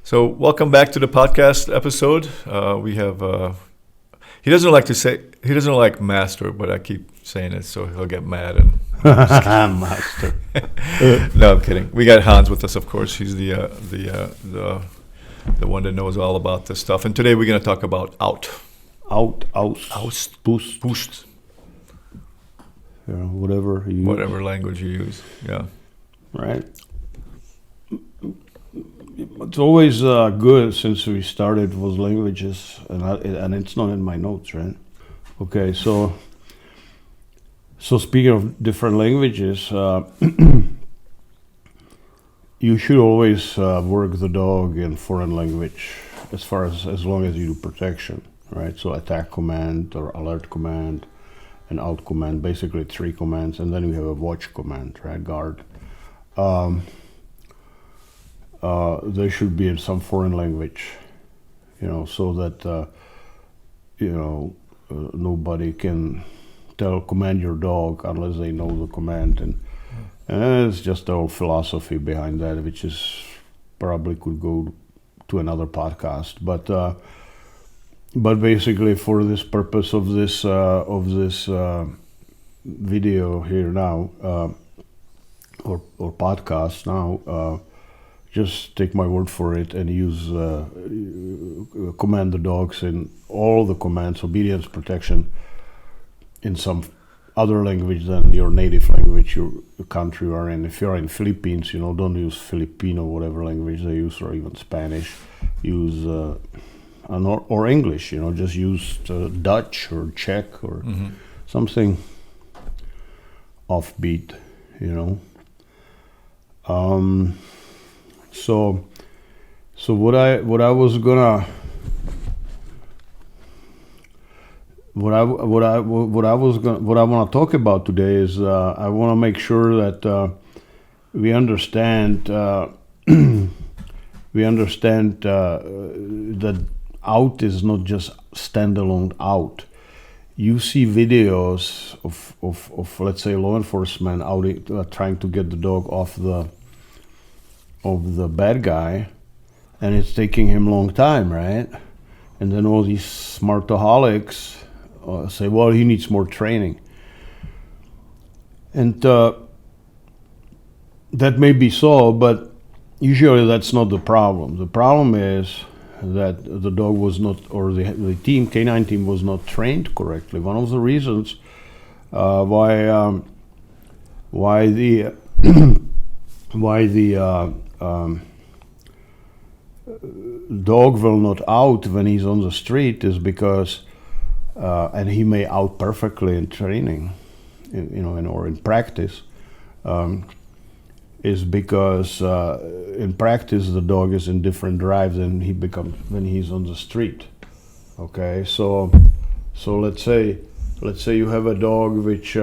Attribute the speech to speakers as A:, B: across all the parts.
A: So welcome back to the podcast episode. We have he doesn't like to say he doesn't like master, but I keep saying it, so he'll get mad. And
B: Master.
A: no, I'm kidding. We got Hans with us, of course. He's the one that knows all about this stuff. And today we're going to talk about out,
B: Aus,
A: boost,
B: whatever
A: language you use. Yeah.
B: right? It's always good since we started with languages, and it's not in my notes, right? Okay, so speaking of different languages, you should always work the dog in foreign language as long as you do protection, right? So attack command or alert command and out command, basically 3 commands, and then we have a watch command, right? Guard. They should be in some foreign language, so that nobody can command your dog unless they know the command, and it's just the whole philosophy behind that, which is probably could go to another podcast, but basically for this purpose of this video here now or podcast now. Just take my word for it and use command the dogs in all the commands, obedience, protection, in some other language than your native language, your country you are in. If you're in Philippines, don't use Filipino, whatever language they use, or even Spanish. Use or English, just use Dutch or Czech or something offbeat, So what I want to talk about today is I want to make sure that we understand that out is not just standalone out. You see videos of let's say law enforcement out trying to get the dog off of the bad guy, and it's taking him a long time, right? And then all these smartaholics say, well, he needs more training. And that may be so, but usually that's not the problem. The problem is that the dog was not, or the canine team was not trained correctly. One of the reasons why the dog will not out when he's on the street is because, and he may out perfectly in training, or in practice, is because in practice the dog is in different drive than he becomes when he's on the street. Okay, so let's say you have a dog which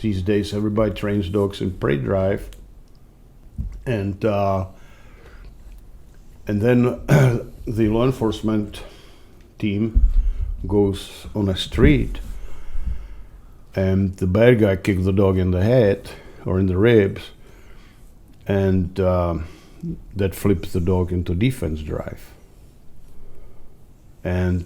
B: these days everybody trains dogs in prey drive, and then the law enforcement team goes on a street and the bad guy kicks the dog in the head or in the ribs, and that flips the dog into defense drive. And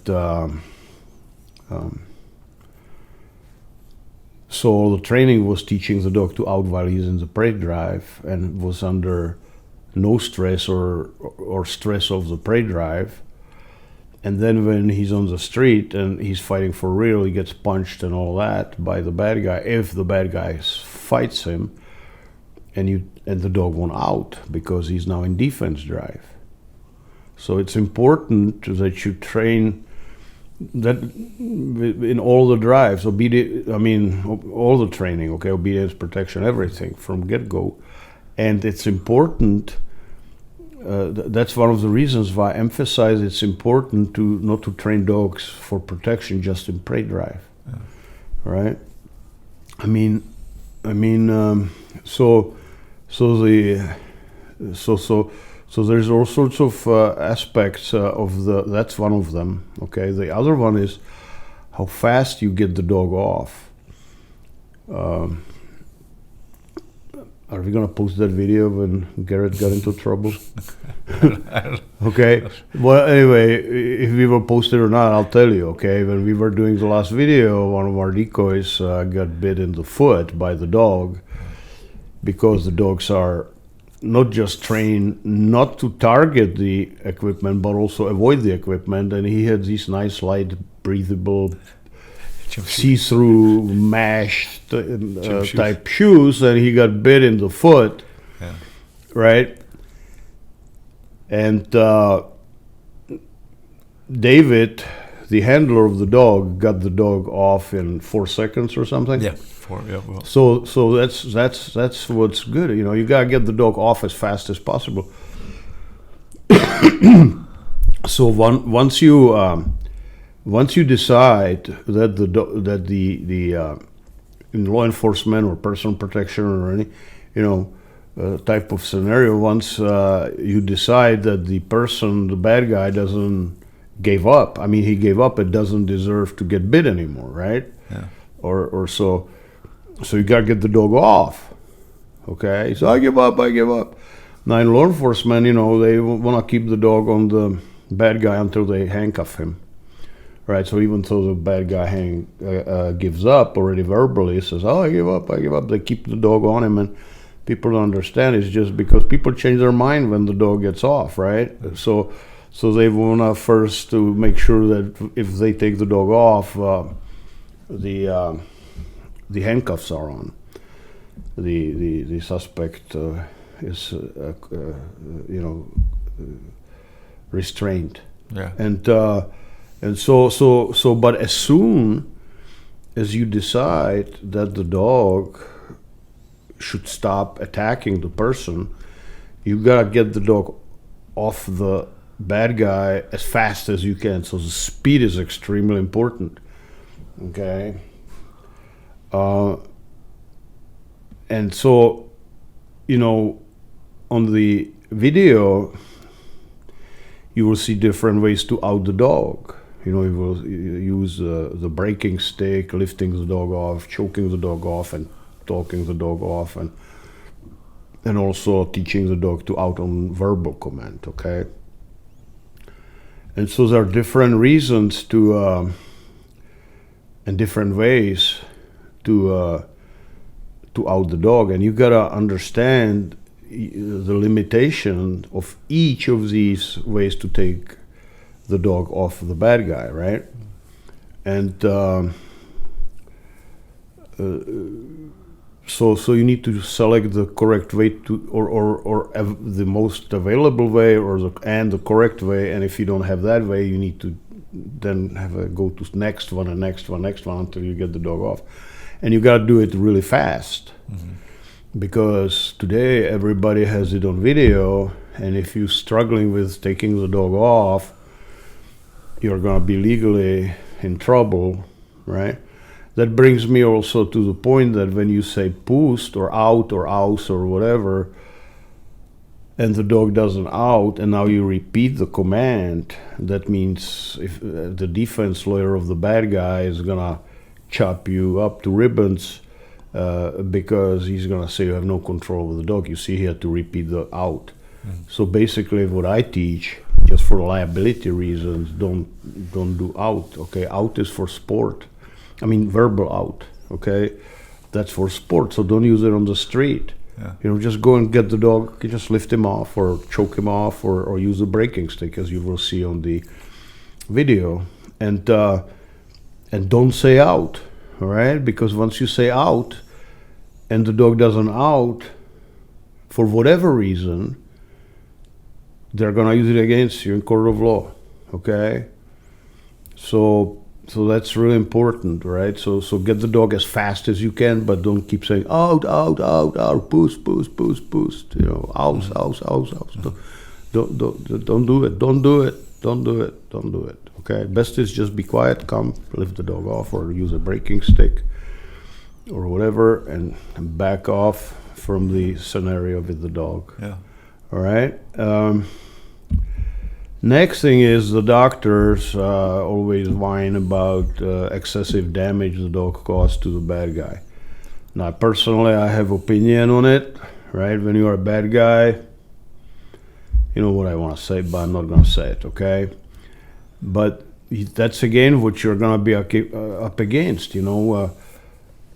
B: so the training was teaching the dog to out while he's in the prey drive and was under no stress or stress of the prey drive. And then when he's on the street and he's fighting for real, he gets punched and all that by the bad guy. If the bad guy fights him, and the dog won't out because he's now in defense drive. So it's important that you train that in all the drives, all the training, okay, obedience, protection, everything from get-go. And it's important, that's one of the reasons why I emphasize it's important to not to train dogs for protection just in prey drive, right? So there's all sorts of aspects that's one of them, okay? The other one is how fast you get the dog off. Are we gonna post that video when Garrett got into trouble? Okay. Well, anyway, if we will post it or not, I'll tell you. Okay. When we were doing the last video, one of our decoys got bit in the foot by the dog, because the dogs are not just trained not to target the equipment, but also avoid the equipment. And he had these nice, light, breathable, see-through mesh type shoes, and he got bit in the foot,
A: Yeah.
B: right? And David, the handler of the dog, got the dog off in 4 seconds or something.
A: Yeah. Well.
B: So that's what's good. You know, you gotta get the dog off as fast as possible. So once you decide that the in law enforcement or personal protection or any type of scenario, once you decide that the bad guy gave up. I mean, he gave up. It doesn't deserve to get bit anymore, right?
A: Yeah.
B: Or so. So you gotta get the dog off. Okay. So I give up. Now in law enforcement, they want to keep the dog on the bad guy until they handcuff him. Right. So even though the bad guy gives up already verbally, says, "Oh, I give up," they keep the dog on him, and people don't understand. It's just because people change their mind when the dog gets off, right? So they want to first to make sure that if they take the dog off, the handcuffs are on. The suspect is restrained.
A: Yeah.
B: And so but as soon as you decide that the dog should stop attacking the person, you gotta get the dog off the bad guy as fast as you can. So the speed is extremely important. Okay. And so, on the video, you will see different ways to out the dog. You will use the braking stick, lifting the dog off, choking the dog off, and talking the dog off, and also teaching the dog to out on verbal command. Okay. And so there are different reasons to and different ways to out the dog, and you gotta understand the limitation of each of these ways to take the dog off the bad guy, right? And so you need to select the correct way to, or the most available way, and the correct way. And if you don't have that way, you need to then go to next one until you get the dog off. And you got to do it really fast, because today everybody has it on video, and if you're struggling with taking the dog off, you're going to be legally in trouble, right? That brings me also to the point that when you say pust or out or aus or whatever, and the dog doesn't out, and now you repeat the command, that means if the defense lawyer of the bad guy is going to chop you up to ribbons, because he's going to say you have no control over the dog. You see, he had to repeat the out. So basically what I teach, just for liability reasons, don't do out. Okay, out is for sport. I mean verbal out. Okay, that's for sport, so don't use it on the street.
A: Yeah.
B: Just go and get the dog, you just lift him off or choke him off, or use a braking stick, as you will see on the video. And don't say out, all right? Because once you say out and the dog doesn't out, for whatever reason, they're going to use it against you in court of law, okay? So that's really important, right? So get the dog as fast as you can, but don't keep saying out, pust, aus. Don't do it. Okay, best is just be quiet, come, lift the dog off, or use a braking stick or whatever, and back off from the scenario with the dog.
A: Yeah.
B: All right. Next thing is the doctors always whine about excessive damage the dog caused to the bad guy. Now, personally, I have opinion on it, right? When you are a bad guy, you know what I want to say, but I'm not going to say it, okay? But that's again what you're going to be up against, you know.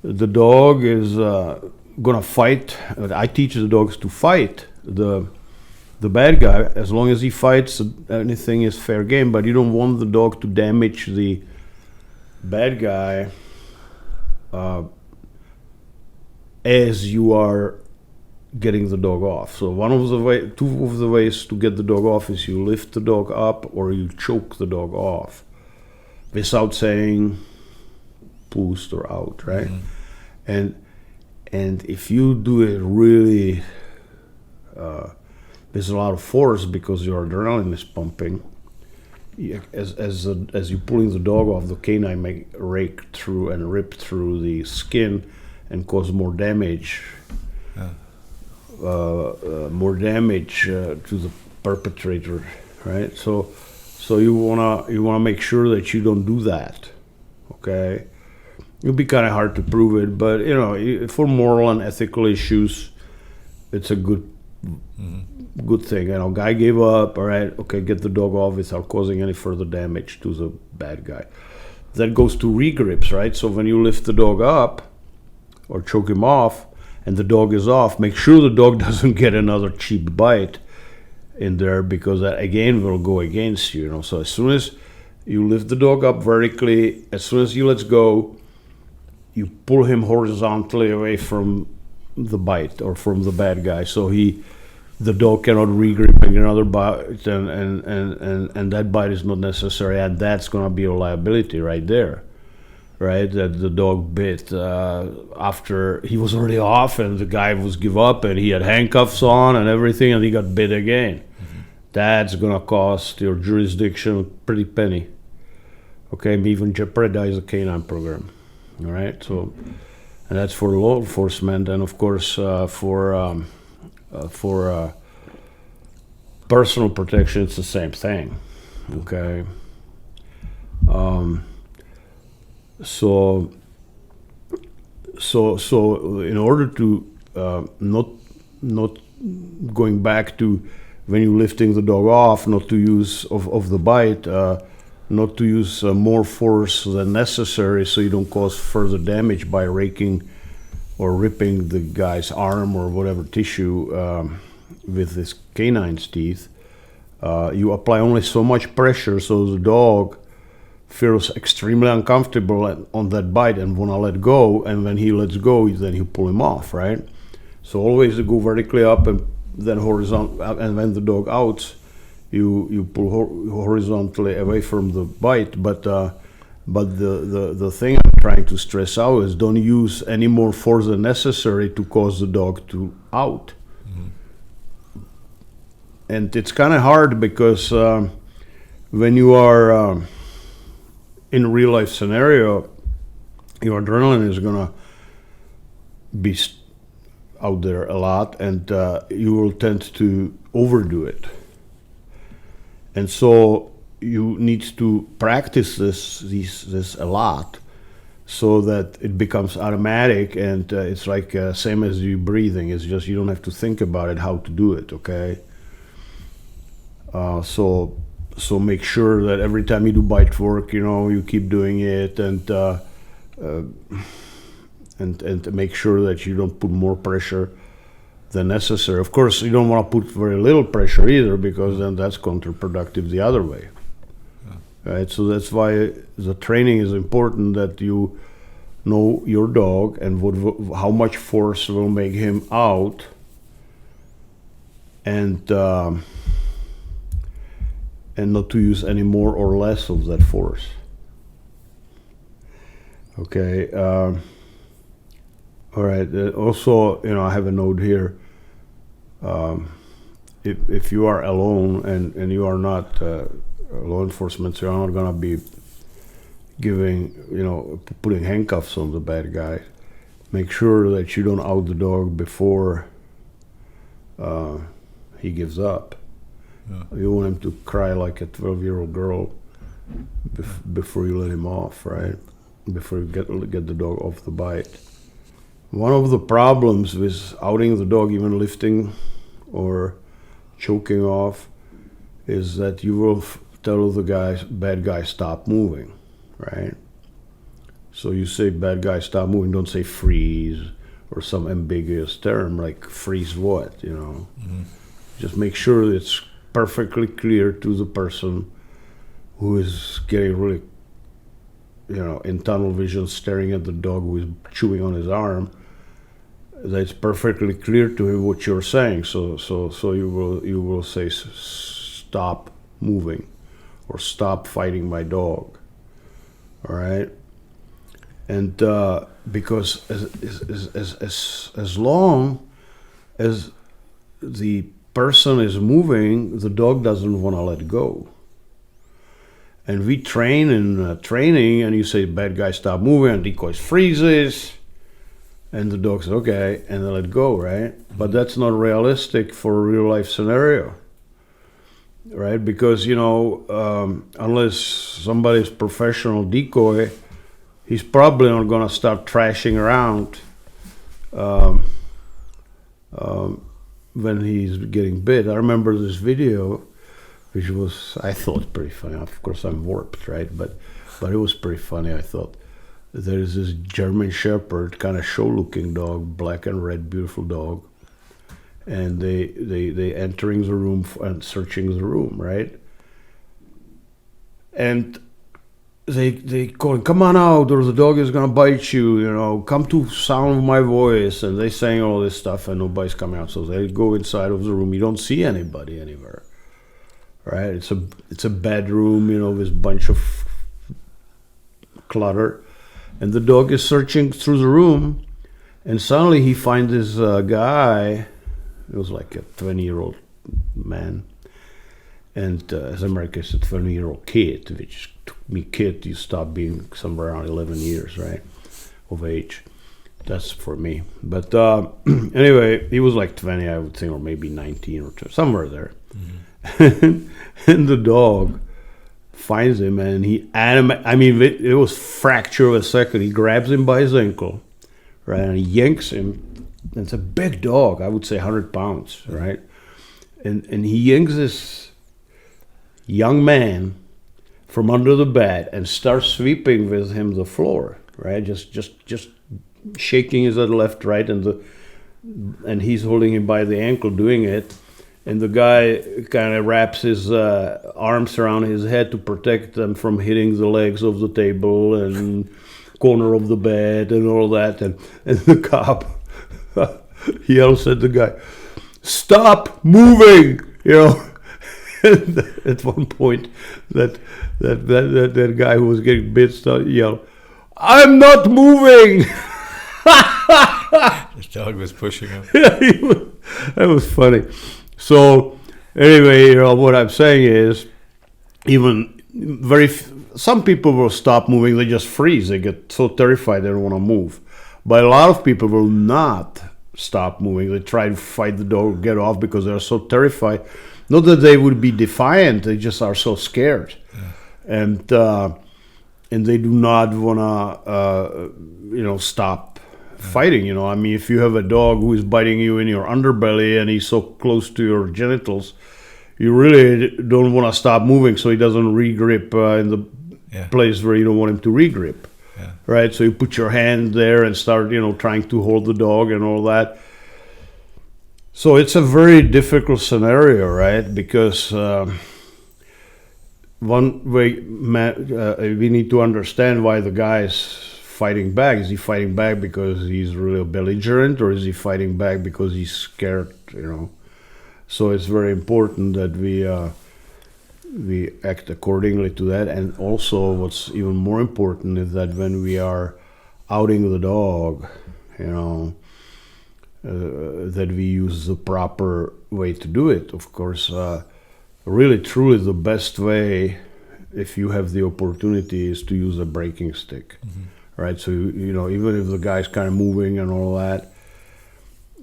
B: The dog is going to fight. I teach the dogs to fight the bad guy. As long as he fights, anything is fair game. But you don't want the dog to damage the bad guy as you are getting the dog off. So two of the ways to get the dog off is you lift the dog up or you choke the dog off without saying post or out, right? Mm-hmm. And if you do it really with a lot of force because your adrenaline is pumping, as you're pulling the dog off, the canine may rake through and rip through the skin and cause more damage. More damage to the perpetrator, right? So you wanna make sure that you don't do that. Okay, it'll be kind of hard to prove it, but you know, for moral and ethical issues, it's a good thing. You know, guy gave up. All right, okay, get the dog off without causing any further damage to the bad guy. That goes to regrips, right? So when you lift the dog up or choke him off, and the dog is off, make sure the dog doesn't get another cheap bite in there, because that again will go against you. You know, so as soon as you lift the dog up vertically, as soon as you let go, you pull him horizontally away from the bite or from the bad guy, so the dog cannot regrip and get another bite, and that bite is not necessary, and that's gonna be a liability right there. Right, that the dog bit after he was already off, and the guy was give up, and he had handcuffs on and everything, and he got bit again. Mm-hmm. That's gonna cost your jurisdiction a pretty penny. Okay, maybe even jeopardize a canine program. All right, so, and that's for law enforcement, and of course for personal protection, it's the same thing. Okay. So in order to not going back to when you're lifting the dog off, not to use of the bite, not to use more force than necessary, so you don't cause further damage by raking or ripping the guy's arm or whatever tissue with his canine's teeth. You apply only so much pressure so the dog feels extremely uncomfortable on that bite and wanna let go, and when he lets go, then you pull him off, right? So always go vertically up and then horizontal, and when the dog outs, you pull horizontally away from the bite. But the thing I'm trying to stress out is don't use any more force than necessary to cause the dog to out. Mm-hmm. And it's kind of hard because when you are in a real life scenario, your adrenaline is gonna be out there a lot, and you will tend to overdo it. And so you need to practice this a lot, so that it becomes automatic, and it's like same as you breathing. It's just you don't have to think about it how to do it. Okay. So make sure that every time you do bite work, you know, you keep doing it, and make sure that you don't put more pressure than necessary. Of course, you don't want to put very little pressure either, because then that's counterproductive the other way. Yeah. Right? So that's why the training is important, that you know your dog and how much force will make him out, and not to use any more or less of that force. Okay. All right. Also, you know, I have a note here. If you are alone and you are not law enforcement, so you're not gonna be putting handcuffs on the bad guy. Make sure that you don't out the dog before he gives up. Yeah. You want him to cry like a 12-year-old girl before you let him off, right? Before you get the dog off the bite. One of the problems with outing the dog, even lifting or choking off, is that you will tell the bad guy, stop moving, right? So you say, bad guy, stop moving, don't say freeze or some ambiguous term like freeze what, you know.
A: Mm-hmm.
B: Just make sure it's perfectly clear to the person who is getting really, in tunnel vision, staring at the dog who is chewing on his arm, that it's perfectly clear to him what you're saying. So you will say, stop moving, or stop fighting my dog. All right, and because as long as the person is moving, the dog doesn't want to let go. And we train in training, and you say, bad guy, stop moving, and decoy freezes, and the dog says, okay, and they let go, right? But that's not realistic for a real life scenario, right? Because, unless somebody's professional decoy, he's probably not going to start trashing around when he's getting bit. I remember this video, which was, I thought, pretty funny. Of course, I'm warped, right? But it was pretty funny, I thought. There's this German Shepherd, kind of show-looking dog, black and red, beautiful dog. And they entering the room and searching the room, right? And they calling, come on out, or the dog is gonna bite you, come to sound of my voice. And they saying all this stuff, and nobody's coming out. So they go inside of the room. You don't see anybody anywhere, right? It's a bedroom, with a bunch of clutter, and the dog is searching through the room, and suddenly he finds this guy. It was like a 20-year-old man, and as Americans, a 20-year-old kid, which took me kid, you stop being somewhere around 11 years, right, of age. That's for me. But anyway, he was like 20, I would think, or maybe 19 or 2, somewhere there. Mm-hmm. And the dog finds him, and it was fracture of a second. He grabs him by his ankle, right, and he yanks him. And it's a big dog, I would say 100 pounds, right? And he yanks this young man from under the bed and starts sweeping with him the floor, right? Just shaking his head left, right, and he's holding him by the ankle doing it. And the guy kind of wraps his arms around his head to protect them from hitting the legs of the table and corner of the bed and all that. And the cop yells at the guy, "Stop moving!" And at one point, that guy who was getting bit yelled, "I'm not moving!"
A: The dog was pushing him.
B: That was funny. So anyway, what I'm saying is, some people will stop moving. They just freeze. They get so terrified they don't want to move. But a lot of people will not stop moving. They try to fight the dog, get off, because they're so terrified. Not that they would be defiant. They just are so scared, and they do not want to, stop fighting. If you have a dog who is biting you in your underbelly and he's so close to your genitals, you really don't want to stop moving so he doesn't re-grip in the place where you don't want him to re-grip. Yeah. Right? So you put your hand there and start, trying to hold the dog and all that. So it's a very difficult scenario, right? Because one way we need to understand why the guy is fighting back. Is he fighting back because he's really belligerent, or is he fighting back because he's scared? So it's very important that we act accordingly to that. And also, what's even more important is that when we are outing the dog, that we use the proper way to do it. Of course, really, truly, the best way, if you have the opportunity, is to use a breaking stick. Mm-hmm. Right, so even if the guy's kind of moving and all that,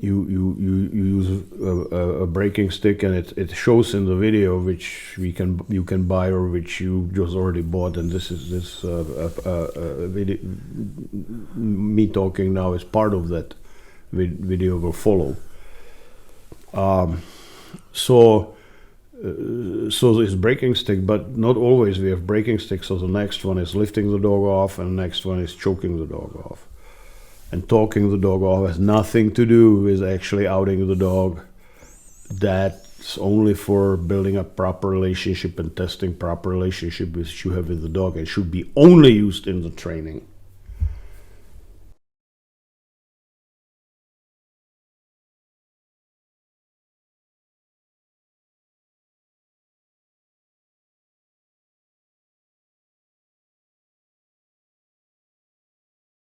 B: you use a braking stick, and it shows in the video which you can buy or which you just already bought. And this video, me talking now is part of that video will follow. So this braking stick, but not always we have braking sticks. So the next one is lifting the dog off, and the next one is choking the dog off. And talking the dog off has nothing to do with actually outing the dog. That's only for building a proper relationship and testing proper relationship which you have with the dog. It should be only used in the training.